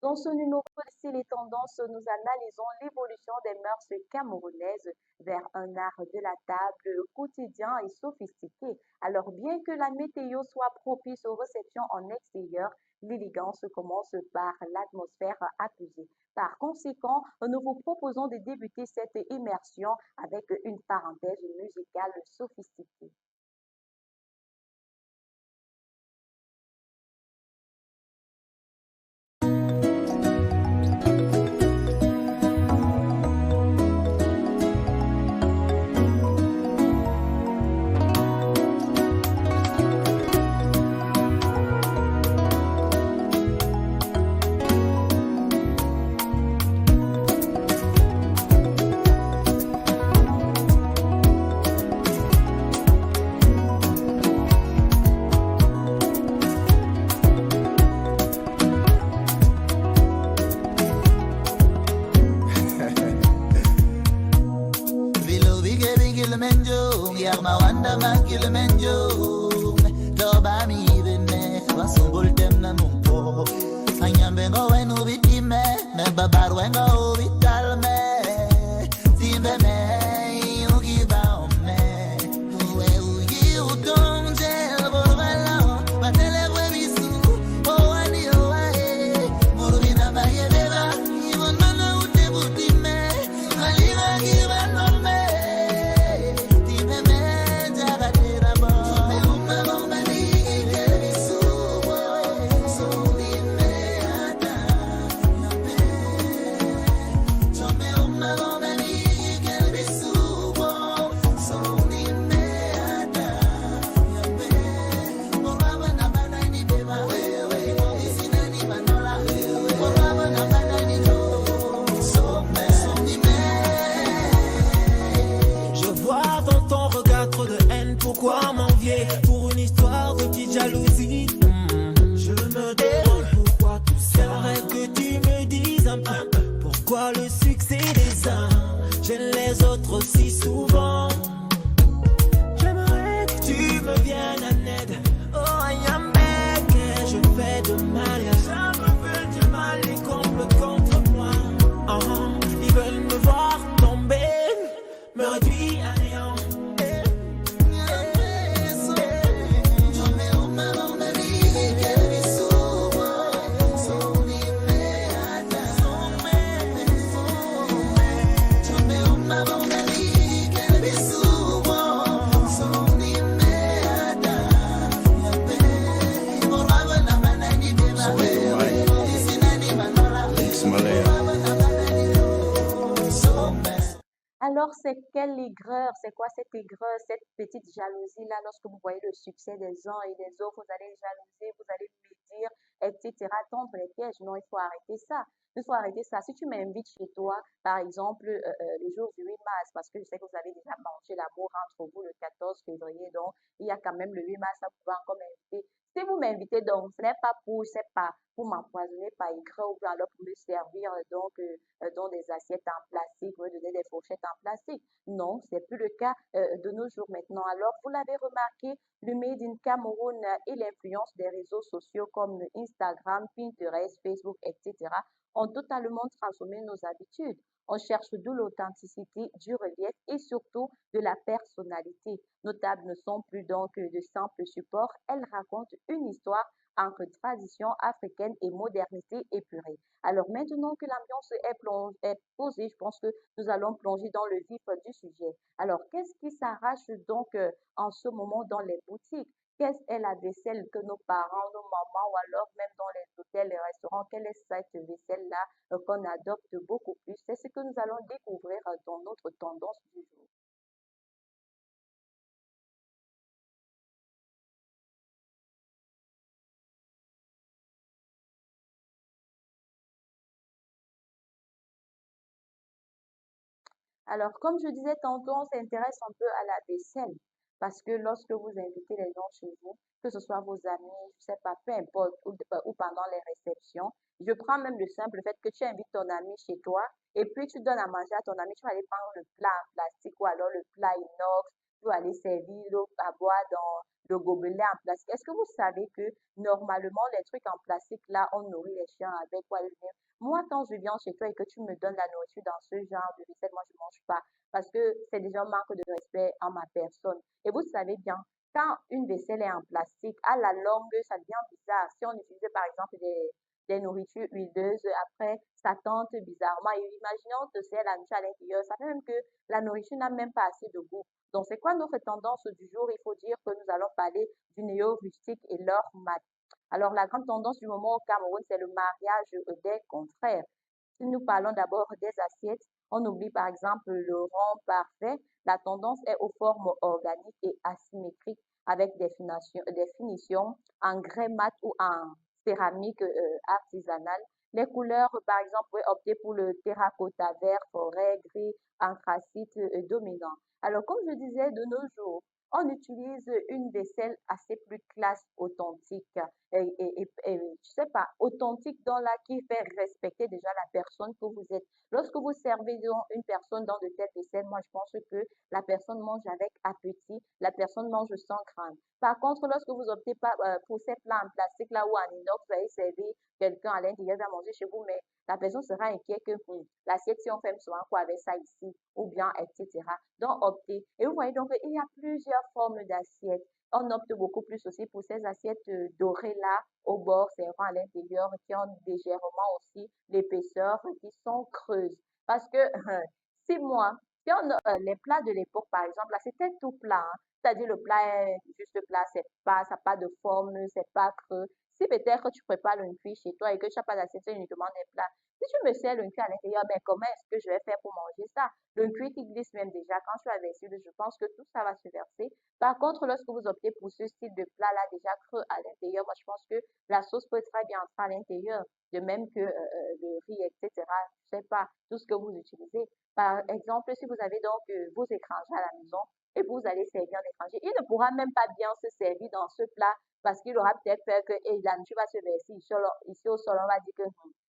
Dans ce numéro de les tendances, nous analysons l'évolution des mœurs camerounaises vers un art de la table quotidien et sophistiqué. Alors, bien que la météo soit propice aux réceptions en extérieur, l'élégance commence par l'atmosphère apaisée. Par conséquent, nous vous proposons de débuter cette immersion avec une parenthèse musicale sophistiquée. Vilo bige bige menjo, yarma wanda makil menjo. Toba mi bene, wasumbul tem na mumpo. Anyambe ngo wenu bitime, me babar wengo vitalme. Timbe me, yugi ba ome. Uwe ugi utonje, borvela, batele webisu. O ani o ae, murvina ba yedeva, ibon mana ute butime. Maliga giba norme, time me jagatera bo. Me umma bomba ni kebisu bo. So dime ata, me umma bomba ni kebisu bo. So dime ata, boraba na bana ni beba. Isina ni manola, boraba na bana ni jo. So dime. Je vois dans ton regard trop de haine. Pourquoi m'envier pour une histoire de petite jalousie? Je me demande pourquoi tout ça. J'aimerais que tu me dises un peu pourquoi le succès des uns gêne les autres aussi souvent. J'aimerais que tu me viennes en aide. Oh, I am back, et je fais de mal. Ça me fait du mal, les complot contre moi. Ils veulent me voir tomber, me réduire à néant. Alors, c'est quelle aigreur, c'est quoi cette aigreur, cette petite jalousie-là, lorsque vous voyez le succès des uns et des autres, vous allez jalouser, vous allez médire, etc., tendre les pièges. Non, il faut arrêter ça. Il faut arrêter ça. Si tu m'invites chez toi, par exemple, le jour du 8 mars, parce que je sais que vous avez déjà mangé l'amour entre vous le 14 février, donc il y a quand même le 8 mars, ça vous pouvez encore m'inviter. Si vous m'invitez donc, ce n'est pas pour, c'est pas pour m'empoisonner par aigreur ou bien alors pour me servir dans des assiettes en plastique, vous me donner des fourchettes en plastique. Non, c'est plus le cas de nos jours maintenant. Alors, vous l'avez remarqué, le Made in Cameroun et l'influence des réseaux sociaux comme Instagram, Pinterest, Facebook, etc. ont totalement transformé nos habitudes. On cherche de l'authenticité, du relief et surtout de la personnalité. Nos tables ne sont plus donc de simples supports, elles racontent une histoire entre tradition africaine et modernité épurée. Alors maintenant que l'ambiance est posée, je pense que nous allons plonger dans le vif du sujet. Alors, qu'est-ce qui s'arrache donc en ce moment dans les boutiques? Quelle est la vaisselle que nos parents, nos mamans ou alors même dans les hôtels, les restaurants, quelle est cette vaisselle-là qu'on adopte beaucoup plus? C'est ce que nous allons découvrir dans notre tendance du jour. Alors, comme je disais tantôt, on s'intéresse un peu à la vaisselle parce que lorsque vous invitez les gens chez vous, que ce soit vos amis, je sais pas, peu importe, ou pendant les réceptions, je prends même le simple fait que tu invites ton ami chez toi et puis tu donnes à manger à ton ami, tu vas aller prendre le plat en plastique ou alors le plat inox vous allez servir l'eau à boire dans le gobelet en plastique. Est-ce que vous savez que normalement, les trucs en plastique, là, on nourrit les chiens avec quoi ils viennent. Moi, quand je viens chez toi et que tu me donnes la nourriture dans ce genre de vaisselle, moi, je mange pas parce que c'est déjà un manque de respect en ma personne. Et vous savez bien, quand une vaisselle est en plastique, à la longue, ça devient bizarre. Si on utilisait par exemple des nourritures huileuses, après, ça tente bizarrement. Et imaginons on te sert la nourriture à l'intérieur, ça fait même que la nourriture n'a même pas assez de goût. Donc, c'est quoi notre tendance du jour? Il faut dire que nous allons parler du néo-rustique et leur mat. Alors, la grande tendance du moment au Cameroun, c'est le mariage des contraires. Si nous parlons d'abord des assiettes, on oublie par exemple le rond parfait. La tendance est aux formes organiques et asymétriques avec des finitions en grès mat ou en céramique artisanale. Les couleurs, par exemple, vous pouvez opter pour le terracotta vert, forêt, gris, anthracite dominant. Alors, comme je disais, de nos jours, on utilise une vaisselle assez plus classe, authentique je sais pas, authentique dans la qui fait respecter déjà la personne que vous êtes. Lorsque vous servez une personne dans de telles vaisselles, moi je pense que la personne mange avec appétit, la personne mange sans crainte. Par contre, lorsque vous optez pas pour ces plats en plastique là ou en inox, vous allez servir quelqu'un à l'intérieur va manger chez vous, mais la personne sera inquiète que l'assiette, si on fait souvent quoi avec ça ici, ou bien, etc. Donc, optez. Et vous voyez donc, il y a plusieurs formes d'assiettes. On opte beaucoup plus aussi pour ces assiettes dorées là, au bord, servant à l'intérieur, qui ont légèrement aussi l'épaisseur, qui sont creuses. Parce que si moi, si on, les plats de l'époque, par exemple, là, c'était tout plat. Hein. C'est-à-dire le plat est juste plat, c'est pas, ça n'a pas de forme, c'est pas creux. Si peut-être tu prépares le cuit chez toi et que tu n'as pas d'assiette, c'est uniquement des plats. Si tu me sers le cuit à l'intérieur, ben comment est-ce que je vais faire pour manger ça? Le cuit qui glisse même déjà quand tu as versé, je pense que tout ça va se verser. Par contre, lorsque vous optez pour ce style de plat-là déjà creux à l'intérieur, moi je pense que la sauce peut très bien entrer à l'intérieur, de même que le riz, etc. Je sais pas, tout ce que vous utilisez. Par exemple, si vous avez donc vos étrangers à la maison et vous allez servir un étranger, il ne pourra même pas bien se servir dans ce plat parce qu'il aura peut-être peur que la nourriture va se verser ici au sol, on va dire que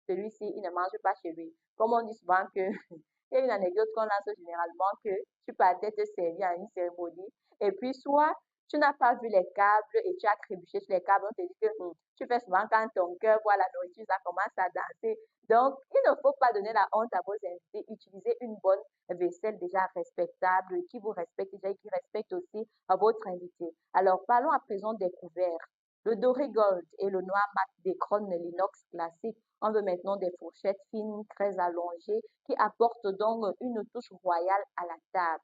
celui-ci, il ne mange pas chez lui. Comme on dit souvent que, il y a une anecdote qu'on lance généralement que tu partais te servir à une cérémonie et puis soit tu n'as pas vu les câbles et tu as trébuché sur les câbles, on te dit que tu fais souvent quand ton cœur voit la nourriture, ça commence à danser. Donc, il ne faut pas donner la honte à vos invités. Utilisez une bonne vaisselle déjà respectable, qui vous respecte déjà et qui respecte aussi à votre invité. Alors, parlons à présent des couverts. Le doré gold et le noir mat décrônent l'inox classique. On veut maintenant des fourchettes fines, très allongées, qui apportent donc une touche royale à la table.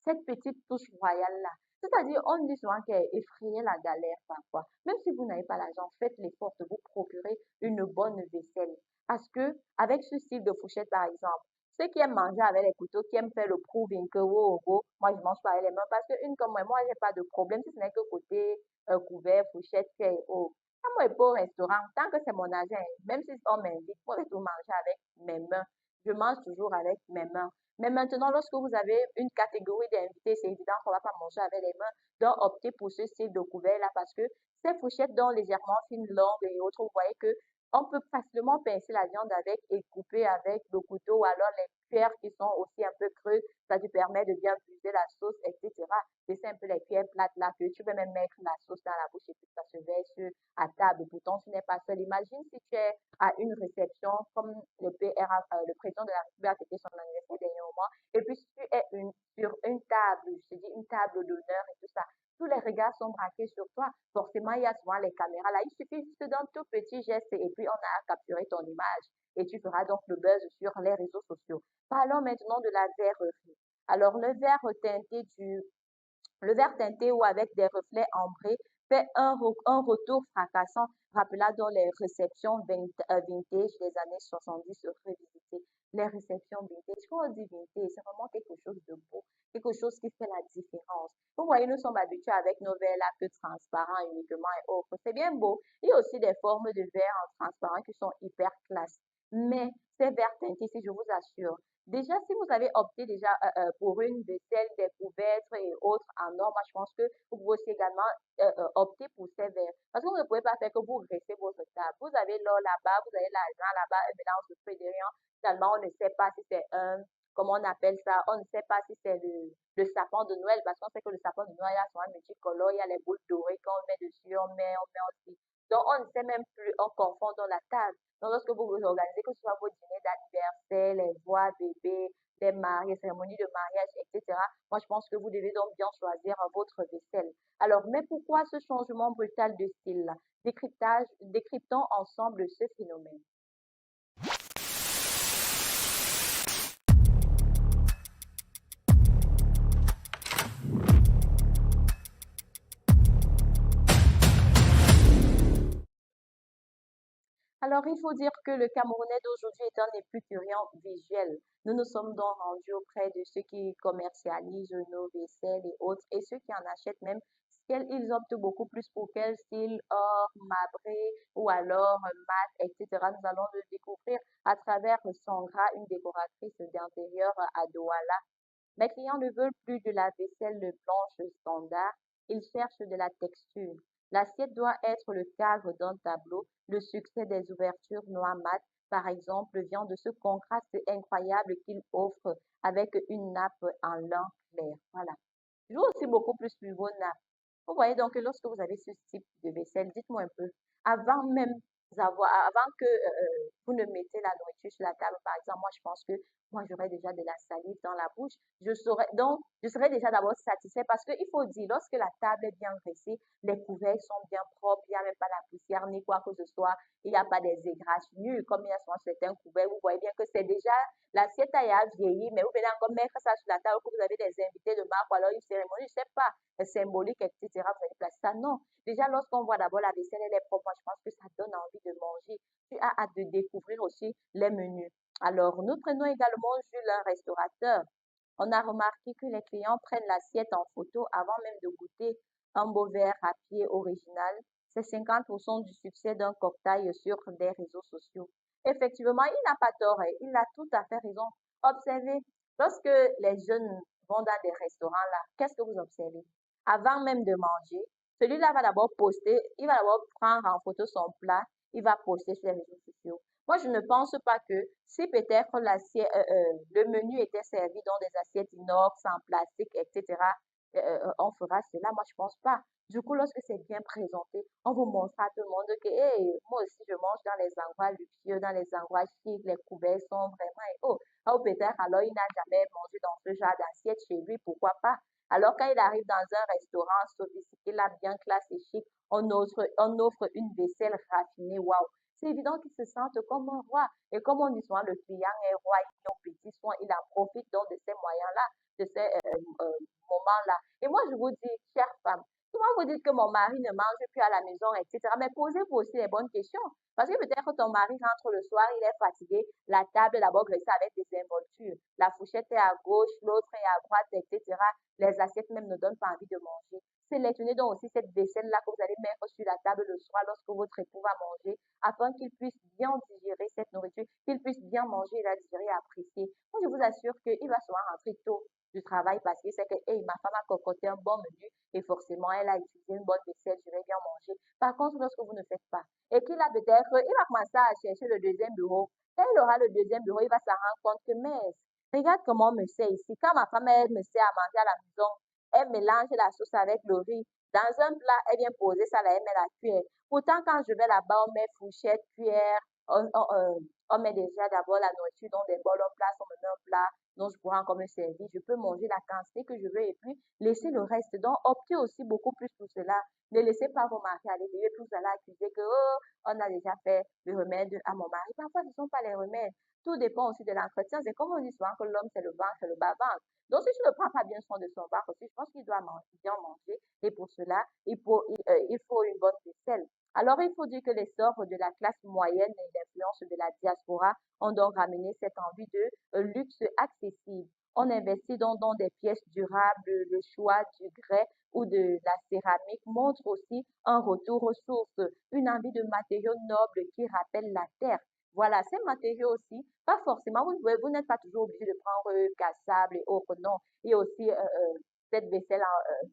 Cette petite touche royale-là, c'est-à-dire, on dit souvent qu'elle effrayait la galère parfois. Même si vous n'avez pas l'argent, faites l'effort de vous procurer une bonne vaisselle. Parce que, avec ce style de fourchette, par exemple, ceux qui aiment manger avec les couteaux, qui aiment faire le proving que moi je mange pas avec les mains parce que une comme moi, j'ai pas de problème si ce n'est que côté couvert, fourchette, fait haut. Quand moi, je vais au restaurant, tant que c'est mon argent, même si on m'invite, moi, je vais tout manger avec mes mains. Je mange toujours avec mes mains. Mais maintenant, lorsque vous avez une catégorie d'invités, c'est évident qu'on ne va pas manger avec les mains. Donc, optez pour ce style de couvert-là parce que ces fourchettes, donc légèrement fines, longues et autres, vous voyez que on peut facilement pincer la viande avec et couper avec le couteau ou alors les cuillères qui sont aussi un peu creuses. Ça te permet de bien puiser la sauce, etc. C'est un peu les cuillères plates là que tu peux même mettre la sauce dans la bouche et puis ça se verse à table. Pourtant, tu n'es pas seul. Imagine si tu es à une réception comme le président de la République a fêté son anniversaire dernièrement et puis si tu es sur une table, je te dis une table d'honneur et tout ça, tous les regards sont braqués sur toi. Forcément, il y a souvent les caméras là. Il suffit juste d'un tout petit geste et puis on a capturé ton image. Et tu feras donc le buzz sur les réseaux sociaux. Parlons maintenant de la verrerie. Alors, le verre teinté ou avec des reflets ambrés fait un retour fracassant, rappelant dans les réceptions vintage des années 70 revisitées. Les réceptions vintage, quand on dit vintage, c'est vraiment quelque chose de beau, quelque chose qui fait la différence. Vous voyez, nous sommes habitués avec nos verres là que transparents uniquement et autres. C'est bien beau. Il y a aussi des formes de verres en transparent qui sont hyper classe. Mais ces verres teintés, si je vous assure, déjà, si vous avez opté déjà pour une vaisselle, des couvertes et autres en or, moi je pense que vous pouvez aussi également opter pour ces verres. Parce que vous ne pouvez pas faire que vous restez votre table. Vous avez l'or là-bas, vous avez l'argent là-bas, et maintenant on se fait de rien. Finalement, on ne sait pas si c'est un comment on appelle ça, on ne sait pas si c'est le sapin de Noël, parce qu'on sait que le sapin de Noël, il y a souvent multicolore, il y a les boules dorées qu'on met dessus, on met aussi. Donc, on ne sait même plus, on confond dans la table. Donc, lorsque vous vous organisez, que ce soit vos dîners d'anniversaire, les voix bébés, les mariages, les cérémonies de mariage, etc., moi, je pense que vous devez donc bien choisir votre vaisselle. Alors, mais pourquoi ce changement brutal de style-là? Décryptons ensemble ce phénomène. Alors, il faut dire que le Camerounais d'aujourd'hui est un épicurien visuel. Nous nous sommes donc rendus auprès de ceux qui commercialisent nos vaisselles et autres, et ceux qui en achètent même, ils optent beaucoup plus pour quel style, or, marbré ou alors mat, etc. Nous allons le découvrir à travers Sandra, une décoratrice d'intérieur à Douala. Mes clients ne veulent plus de la vaisselle blanche standard, ils cherchent de la texture. L'assiette doit être le cadre d'un tableau. Le succès des ouvertures noires mat, par exemple, vient de ce contraste incroyable qu'il offre avec une nappe en lin clair. Voilà. Je vois aussi beaucoup plus sur vos nappes. Vous voyez donc que lorsque vous avez ce type de vaisselle, dites-moi un peu, avant que vous ne mettez la nourriture sur la table, par exemple, moi je pense que moi j'aurais déjà de la salive dans la bouche. Je serais déjà d'abord satisfait parce qu'il faut dire, lorsque la table est bien dressée, les couverts sont bien propres, il n'y a même pas la poussière ni quoi que ce soit, il n'y a pas des égraches nues comme il y a souvent certains couverts. Vous voyez bien que c'est déjà l'assiette a vieilli, mais vous venez encore mettre ça sur la table, que vous avez des invités de marque ou alors une cérémonie, je ne sais pas, symbolique, etc. Vous allez placer ça. Non. Déjà, lorsqu'on voit d'abord la vaisselle, elle est propre, moi, je pense que ça donne envie de manger. Tu as hâte de découvrir aussi les menus. Alors, nous prenons également Jules, un restaurateur. On a remarqué que les clients prennent l'assiette en photo avant même de goûter un beau verre à pied original. C'est 50% du succès d'un cocktail sur des réseaux sociaux. Effectivement, il n'a pas tort, hein, il a tout à fait raison. Observez, lorsque les jeunes vont dans des restaurants là, qu'est-ce que vous observez? Avant même de manger, celui-là va d'abord poster, il va d'abord prendre en photo son plat, il va poster sur les réseaux sociaux. Moi, je ne pense pas que si peut-être le menu était servi dans des assiettes inox, en plastique, etc., on fera cela. Moi, je pense pas. Du coup, lorsque c'est bien présenté, on vous montre à tout le monde que hey, moi aussi, je mange dans les endroits luxueux, dans les endroits chics, les couverts sont vraiment... Oh, oh peut-être alors il n'a jamais mangé dans ce genre d'assiette chez lui, pourquoi pas? Alors, quand il arrive dans un restaurant sophistiqué, là, bien classé et chic, on offre une vaisselle raffinée. Waouh! C'est évident qu'il se sente comme un roi. Et comme on dit souvent, le client est roi, il est au petit soin, il en profite donc de ces moyens-là, de ces moments-là. Et moi, je vous dis, chère femme, souvent vous dites que mon mari ne mange plus à la maison, etc. Mais posez-vous aussi les bonnes questions. Parce que peut-être que ton mari rentre le soir, il est fatigué, la table est d'abord graissée avec des involtures. La fourchette est à gauche, l'autre est à droite, etc. Les assiettes même ne donnent pas envie de manger. Sélectionnez donc aussi cette vaisselle-là que vous allez mettre sur la table le soir lorsque votre époux va manger, afin qu'il puisse bien digérer cette nourriture, qu'il puisse bien manger, la digérer et apprécier. Moi, je vous assure qu'il va souvent rentrer tôt du travail parce qu'il sait que hey, ma femme a concocté un bon menu et forcément elle a utilisé une bonne vaisselle, je vais bien manger. Par contre, lorsque vous ne faites pas et qu'il a peut-être, il va commencer à chercher le deuxième bureau. Quand il aura le deuxième bureau, il va s'en rendre compte que, mais regarde comment on me sert ici. Quand ma femme, elle me sert à manger à la maison, elle mélange la sauce avec le riz. Dans un plat, elle vient poser ça là, elle met la cuillère. Pourtant, quand je vais là-bas, on met fourchette, cuillère, on met déjà d'abord la nourriture dans des bols, on place, on me met un plat, donc je pourrais encore me servir. Je peux manger la quantité que je veux et puis laisser le reste. Donc, optez aussi beaucoup plus pour cela. Ne laissez pas vos maris aller vivre plus à l'accuser que, oh, on a déjà fait le remède à mon mari. Parfois, ce ne sont pas les remèdes. Tout dépend aussi de l'entretien. C'est comme on dit souvent que l'homme, c'est le ventre et le bas-ventre. Donc, si tu ne prends pas bien soin de son ventre aussi, je pense qu'il doit bien manger. Et pour cela, il faut une bonne vaisselle. Alors, il faut dire que l'essor de la classe moyenne et l'influence de la diaspora ont donc ramené cette envie de luxe accessible. On investit donc dans des pièces durables, le choix du grès ou de la céramique montre aussi un retour aux sources, une envie de matériaux nobles qui rappellent la terre. Voilà, ces matériaux aussi, pas forcément, vous n'êtes pas toujours obligé de prendre cassable et autres, non. Il y a aussi cette vaisselle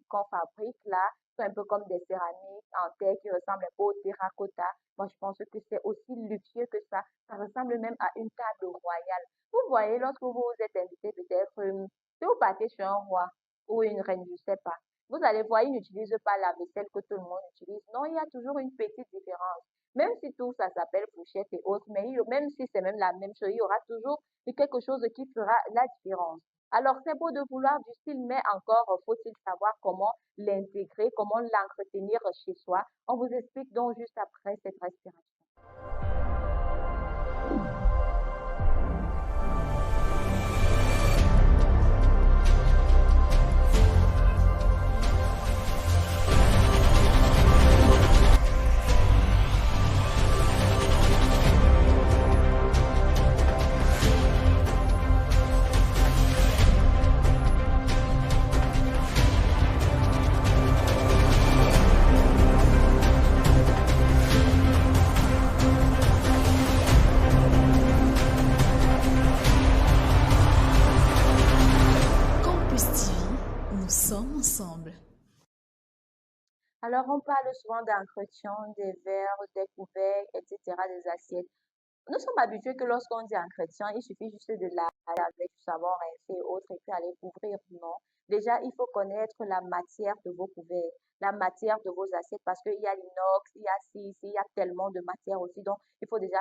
qu'on fabrique là, c'est un peu comme des céramiques en terre qui ressemblent un peu au terracotta. Moi, je pense que c'est aussi luxueux que ça. Ça ressemble même à une table royale. Vous voyez, lorsque vous êtes invité, peut-être, si vous partez chez un roi ou une reine, je ne sais pas, vous allez voir, ils n'utilisent pas la vaisselle que tout le monde utilise. Non, il y a toujours une petite différence. Même si tout ça s'appelle fourchette et autres, mais même si c'est même la même chose, il y aura toujours quelque chose qui fera la différence. Alors, c'est beau de vouloir du style, mais encore faut-il savoir comment l'intégrer, comment l'entretenir chez soi. On vous explique donc juste après cette respiration. Campus TV, nous sommes ensemble. Alors, on parle souvent d'entretien des verres, des couverts, etc., des assiettes. Nous sommes habitués que lorsqu'on dit entretien, il suffit juste de laver avec du savon rincé et autres et puis aller couvrir. Non. Déjà, il faut connaître la matière de vos couverts, la matière de vos assiettes parce qu'il y a l'inox, il y a ci, il y a tellement de matière aussi. Donc, il faut déjà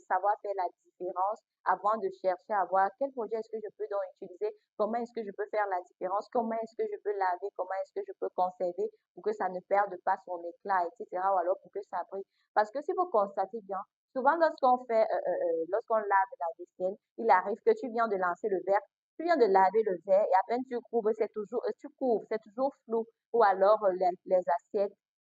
savoir faire la différence avant de chercher à voir quel produit est-ce que je peux donc utiliser, comment est-ce que je peux faire la différence, comment est-ce que je peux laver, comment est-ce que je peux conserver pour que ça ne perde pas son éclat, etc. ou alors pour que ça brille. Parce que si vous constatez bien, souvent, lorsqu'on lave la vaisselle, il arrive que tu viens de lancer le verre, tu viens de laver le verre et à peine tu couvres, tu couvres, c'est toujours flou. Ou alors les assiettes,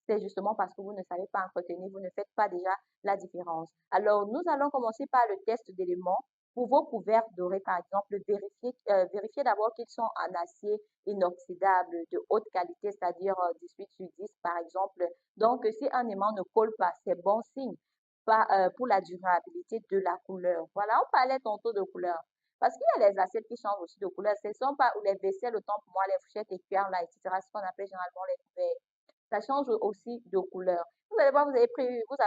c'est justement parce que vous ne savez pas entretenir, vous ne faites pas déjà la différence. Alors, nous allons commencer par le test d'éléments. Pour vos couverts dorés, par exemple, vérifiez d'abord qu'ils sont en acier inoxydable de haute qualité, c'est-à-dire 18 sur 10, par exemple. Donc, si un aimant ne colle pas, c'est bon signe pas, pour la durabilité de la couleur. Voilà, on parlait tantôt de couleur. Parce qu'il y a les assiettes qui changent aussi de couleur. Ce ne sont pas ou les vaisselles, autant pour moi, les fourchettes et cuillères, là, etc. Ce qu'on appelle généralement les couverts. Ça change aussi de couleur. Vous allez voir, vous avez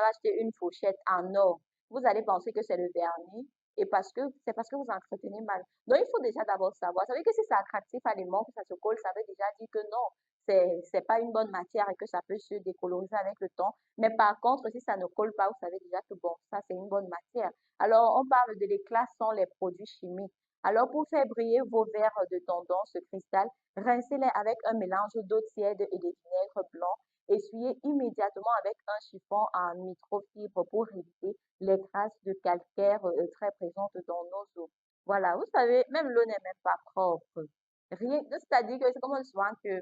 acheté une fourchette en or. Vous allez penser que c'est le vernis et c'est parce que vous entretenez mal. Donc, il faut déjà d'abord savoir. Vous savez que si c'est attractif à l'aimant, que ça se colle, ça veut déjà dire que non, c'est pas une bonne matière et que ça peut se décoloriser avec le temps. Mais par contre, si ça ne colle pas, vous savez déjà que bon, ça c'est une bonne matière. Alors, on parle de l'éclat sans les produits chimiques. Alors, pour faire briller vos verres de tendance cristal, rincez-les avec un mélange d'eau tiède et de vinaigre blanc. Essuyez immédiatement avec un chiffon en microfibre pour éviter les traces de calcaire très présentes dans nos eaux. Voilà, vous savez, même l'eau n'est même pas propre. Rien, c'est-à-dire que c'est comme on dit souvent que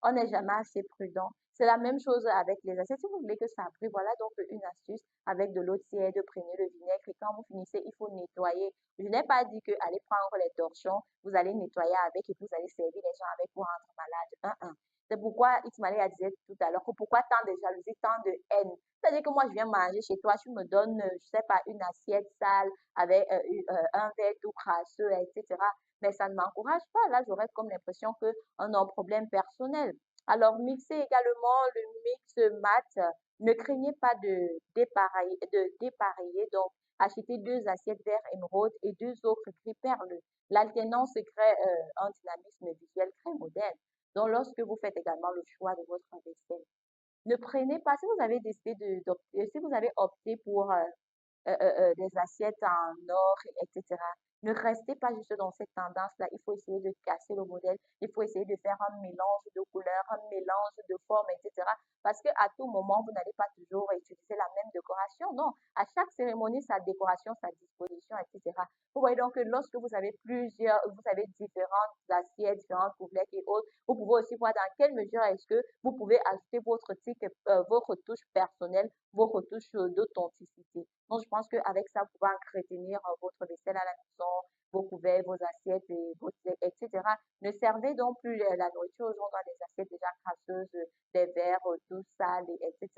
on n'est jamais assez prudent. C'est la même chose avec les assiettes. Si vous voulez que ça brille, voilà donc une astuce avec de l'eau tiède, prenez le vinaigre et quand vous finissez, il faut nettoyer. Je n'ai pas dit que allez prendre les torchons, vous allez nettoyer avec et vous allez servir les gens avec pour rendre malade. C'est pourquoi Ismaël a disait tout à l'heure que pourquoi tant de jalousie, tant de haine. C'est-à-dire que moi, je viens manger chez toi, tu me donnes, je sais pas, une assiette sale avec un verre tout crasseux, etc. Mais ça ne m'encourage pas. Là, j'aurais comme l'impression qu'on a un problème personnel. Alors, mixez également le mix mat. Ne craignez pas de dépareiller. Donc, achetez deux assiettes vert émeraude et deux autres gris perle. L'alternance crée un dynamisme visuel très moderne. Donc, lorsque vous faites également le choix de votre vaisselle, ne prenez pas, si vous avez décidé si vous avez opté pour des assiettes en or, etc. Ne restez pas juste dans cette tendance-là. Il faut essayer de casser le modèle. Il faut essayer de faire un mélange de couleurs, un mélange de formes, etc. Parce qu'à tout moment, vous n'allez pas toujours utiliser la même décoration. Non, à chaque cérémonie, sa décoration, sa disposition, etc. Vous voyez donc que lorsque vous avez différentes assiettes, différentes couverts et autres, vous pouvez aussi voir dans quelle mesure est-ce que vous pouvez ajouter votre touche personnelle, vos retouches d'authenticité. Donc, je pense qu'avec ça, vous pouvez entretenir votre vaisselle à la maison, vos couverts, vos assiettes, etc. Ne servez donc plus la nourriture aux gens dans des assiettes déjà crasseuses, des verres tout sales, etc.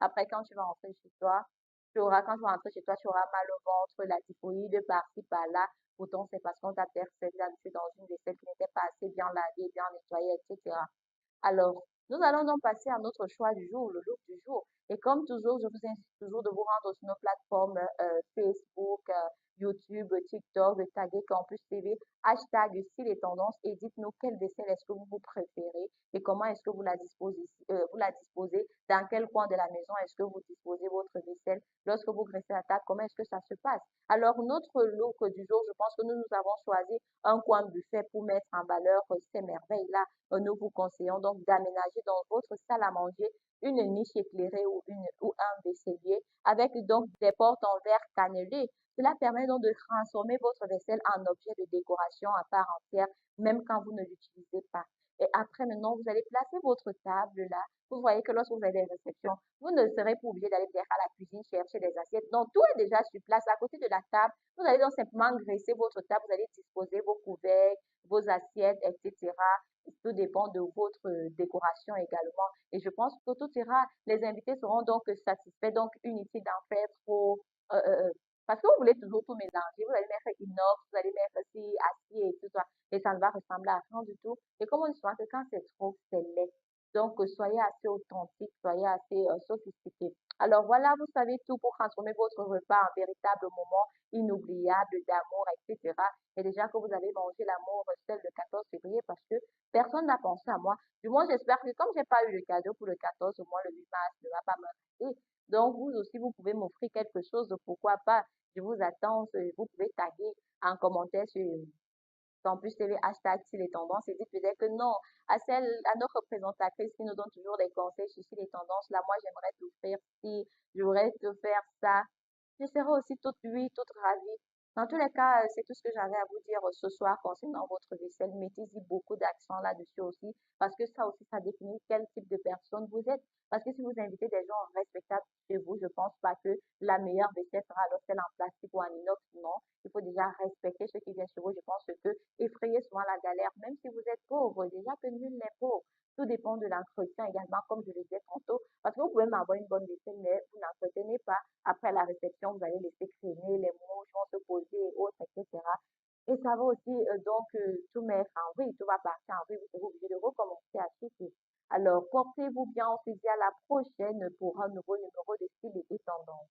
Après, quand tu vas rentrer chez toi, quand tu vas rentrer chez toi, tu auras mal au ventre, la typhoïde par-ci, par-là. Pourtant, c'est parce qu'on t'a servi d'habitude dans une vaisselle qui n'était pas assez bien lavée, bien nettoyée, etc. Alors, nous allons donc passer à notre choix du jour, le look du jour. Et comme toujours, je vous invite toujours de vous rendre sur nos plateformes Facebook, YouTube, TikTok, de taguer Campus TV, hashtag style et tendance et dites-nous quelle vaisselle est-ce que vous préférez et comment est-ce que vous la disposez, dans quel coin de la maison est-ce que vous disposez votre vaisselle, lorsque vous graissez la table, comment est-ce que ça se passe. Alors, notre look du jour, je pense que nous avons choisi un coin buffet pour mettre en valeur ces merveilles-là. Nous vous conseillons donc d'aménager dans votre salle à manger une niche éclairée ou un vaisselier avec donc des portes en verre cannelé. Cela permet donc de transformer votre vaisselle en objet de décoration à part entière, même quand vous ne l'utilisez pas. Et après, maintenant, vous allez placer votre table là. Vous voyez que lorsque vous avez des réceptions, vous ne serez pas obligé d'aller à la cuisine chercher des assiettes. Donc, tout est déjà sur place à côté de la table. Vous allez donc simplement graisser votre table. Vous allez disposer vos couverts, vos assiettes, etc. Tout dépend de votre décoration également. Et je pense que tout ira. Les invités seront donc satisfaits. Donc, inutile d'en faire trop. euh, euh, euh, parce que vous voulez toujours tout mélanger. Vous allez mettre inox, vous allez mettre si acier et tout ça. Et ça ne va ressembler à rien du tout. Et comme on dit souvent que quand c'est trop, c'est laid. Donc, soyez assez authentique, soyez assez sophistiqué. Alors voilà, vous savez tout pour transformer votre repas en véritable moment inoubliable d'amour, etc. Et déjà que vous avez mangé l'amour celle le 14 février parce que personne n'a pensé à moi. Du moins, j'espère que comme j'ai pas eu le cadeau pour le 14, au moins le 8 mars ne va pas me rester. Donc, vous aussi, vous pouvez m'offrir quelque chose, pourquoi pas. Je vous attends, vous pouvez taguer en commentaire sur Campus TV, hashtag si les tendances, et dites peut-être que non, à nos représentatrices qui nous donnent toujours des conseils sur si les tendances, là, moi, j'aimerais t'offrir ci, j'aimerais te faire ça. Je serai aussi toute oui, toute ravie. Dans tous les cas, c'est tout ce que j'avais à vous dire ce soir concernant votre vaisselle. Mettez-y beaucoup d'accent là-dessus aussi, parce que ça aussi, ça définit quel type de personne vous êtes. Parce que si vous invitez des gens respectables chez vous, je pense pas que la meilleure vaisselle sera alors celle en plastique ou en inox. Non, il faut déjà respecter ceux qui viennent chez vous. Je pense que effrayer souvent la galère, même si vous êtes pauvre, déjà que nul n'est pauvre. Tout dépend de l'entretien également, comme je le disais tantôt, parce que vous pouvez m'avoir une bonne vaisselle, mais vous n'entretenez pas. Après la réception, vous allez laisser traîner, les mouches vont se poser et autres, etc. Et ça va aussi tout mettre en vrille, tout va partir en vrille, vous serez obligé de recommencer à chiffrer. Alors, portez-vous bien, on se dit à la prochaine pour un nouveau numéro de style et tendance.